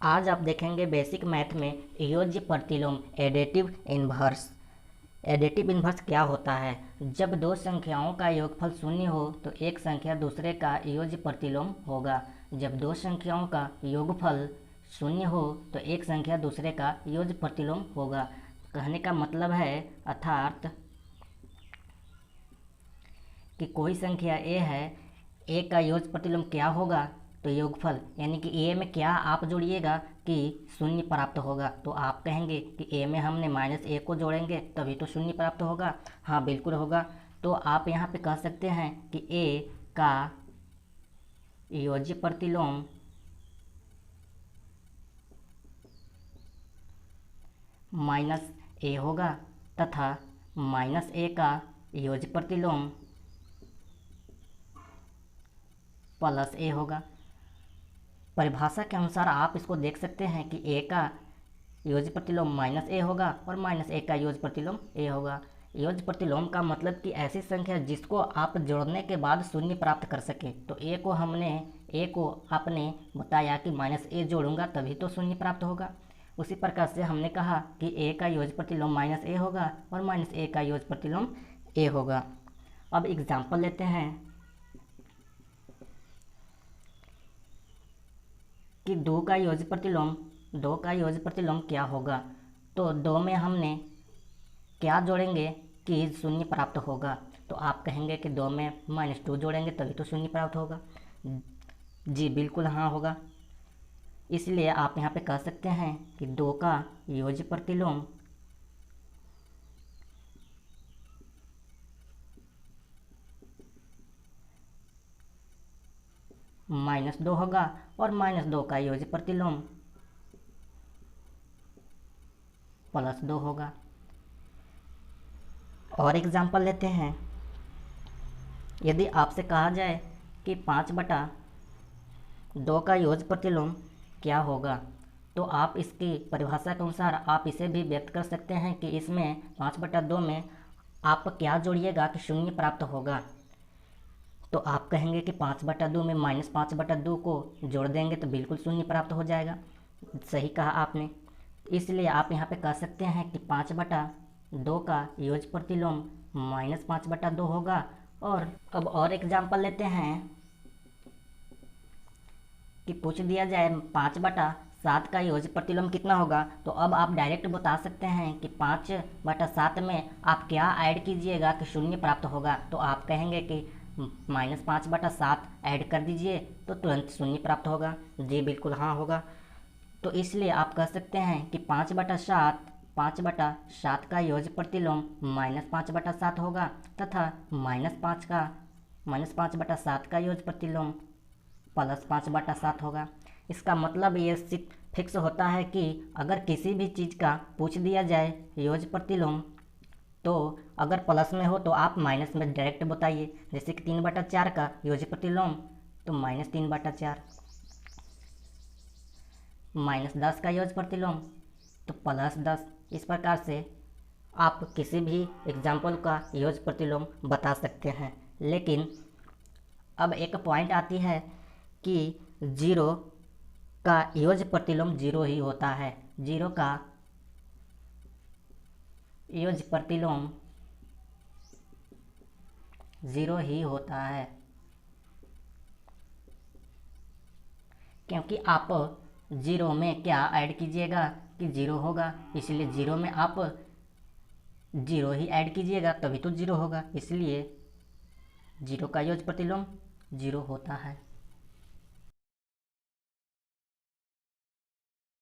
आज आप देखेंगे बेसिक मैथ में योज्य प्रतिलोम एडिटिव इन्वर्स। एडिटिव इन्वर्स क्या होता है? जब दो संख्याओं का योगफल शून्य हो तो एक संख्या दूसरे का योज्य प्रतिलोम होगा। जब दो संख्याओं का योगफल शून्य हो तो एक संख्या दूसरे का योज्य प्रतिलोम होगा। कहने का मतलब है अर्थात कि कोई संख्या ए है, ए का योज्य प्रतिलोम क्या होगा? तो योगफल, यानी कि ए में क्या आप जोड़िएगा कि शून्य प्राप्त होगा। तो आप कहेंगे कि ए में हमने -a को जोड़ेंगे तभी तो शून्य प्राप्त होगा। हाँ, बिल्कुल होगा। तो आप यहाँ पे कह सकते हैं कि ए का योज्य प्रतिलोम -a होगा तथा -a का योज्य प्रतिलोम +a होगा। परिभाषा के अनुसार आप इसको देख सकते हैं कि a का योज्य प्रतिलोम -a होगा और -a का योज्य प्रतिलोम a होगा। योज्य प्रतिलोम का मतलब कि ऐसी संख्या जिसको आप जोड़ने के बाद शून्य प्राप्त कर सके। तो a को आपने बताया कि -a जोड़ूंगा तभी तो शून्य प्राप्त होगा। उसी प्रकार से हमने कहा कि a का योज्य प्रतिलोम -a होगा और -a का योज्य प्रतिलोम a होगा। अब एग्जाम्पल लेते हैं कि 2 का योज्य प्रतिलोम क्या होगा। तो 2 में हमने क्या जोड़ेंगे कि शून्य प्राप्त होगा। तो आप कहेंगे कि 2 में -2 जोड़ेंगे तभी तो शून्य प्राप्त होगा। जी बिल्कुल हाँ होगा। इसलिए आप यहाँ पे कह सकते हैं कि 2 का योज्य प्रतिलोम -2 होगा और -2 का योज्य प्रतिलोम +2 होगा। और एग्जाम्पल लेते हैं, यदि आपसे कहा जाए कि 5/2 का योज्य प्रतिलोम क्या होगा, तो आप इसकी परिभाषा के अनुसार आप इसे भी व्यक्त कर सकते हैं कि इसमें 5/2 में आप क्या जोड़िएगा कि शून्य प्राप्त होगा। तो आप कहेंगे कि 5/2 में -5/2 को जोड़ देंगे तो बिल्कुल शून्य प्राप्त हो जाएगा। सही कहा आपने। इसलिए आप यहाँ पे कह सकते हैं कि 5/2 का योज्य प्रतिलोम -5/2 होगा। और अब और एग्जाम्पल लेते हैं कि पूछ दिया जाए 5/7 का योज्य प्रतिलोम कितना होगा। तो अब आप डायरेक्ट बता सकते हैं कि 5/7 में आप क्या ऐड कीजिएगा कि शून्य प्राप्त होगा। तो आप कहेंगे कि -5/7 ऐड कर दीजिए तो तुरंत शून्य प्राप्त होगा। जी बिल्कुल हाँ होगा। तो इसलिए आप कह सकते हैं कि 5/7 का योज्य प्रतिलोम -5/7 होगा तथा -5/7 का योज्य प्रतिलोम +5/7 होगा। इसका मतलब ये फिक्स होता है कि अगर किसी भी चीज़ का पूछ दिया जाए योज्य प्रतिलोम, तो अगर प्लस में हो तो आप माइनस में डायरेक्ट बताइए। जैसे कि 3/4 का योज्य प्रतिलोम तो -3/4, -10 का योज्य प्रतिलोम तो +10। इस प्रकार से आप किसी भी एग्जाम्पल का योज्य प्रतिलोम बता सकते हैं। लेकिन अब एक पॉइंट आती है कि 0 का योज्य प्रतिलोम 0 ही होता है। 0 का योज्य प्रतिलोम 0 ही होता है, क्योंकि आप 0 में क्या ऐड कीजिएगा कि 0 होगा। इसलिए 0 में आप 0 ही ऐड कीजिएगा तभी तो 0 होगा। इसलिए 0 का योज्य प्रतिलोम 0 होता है।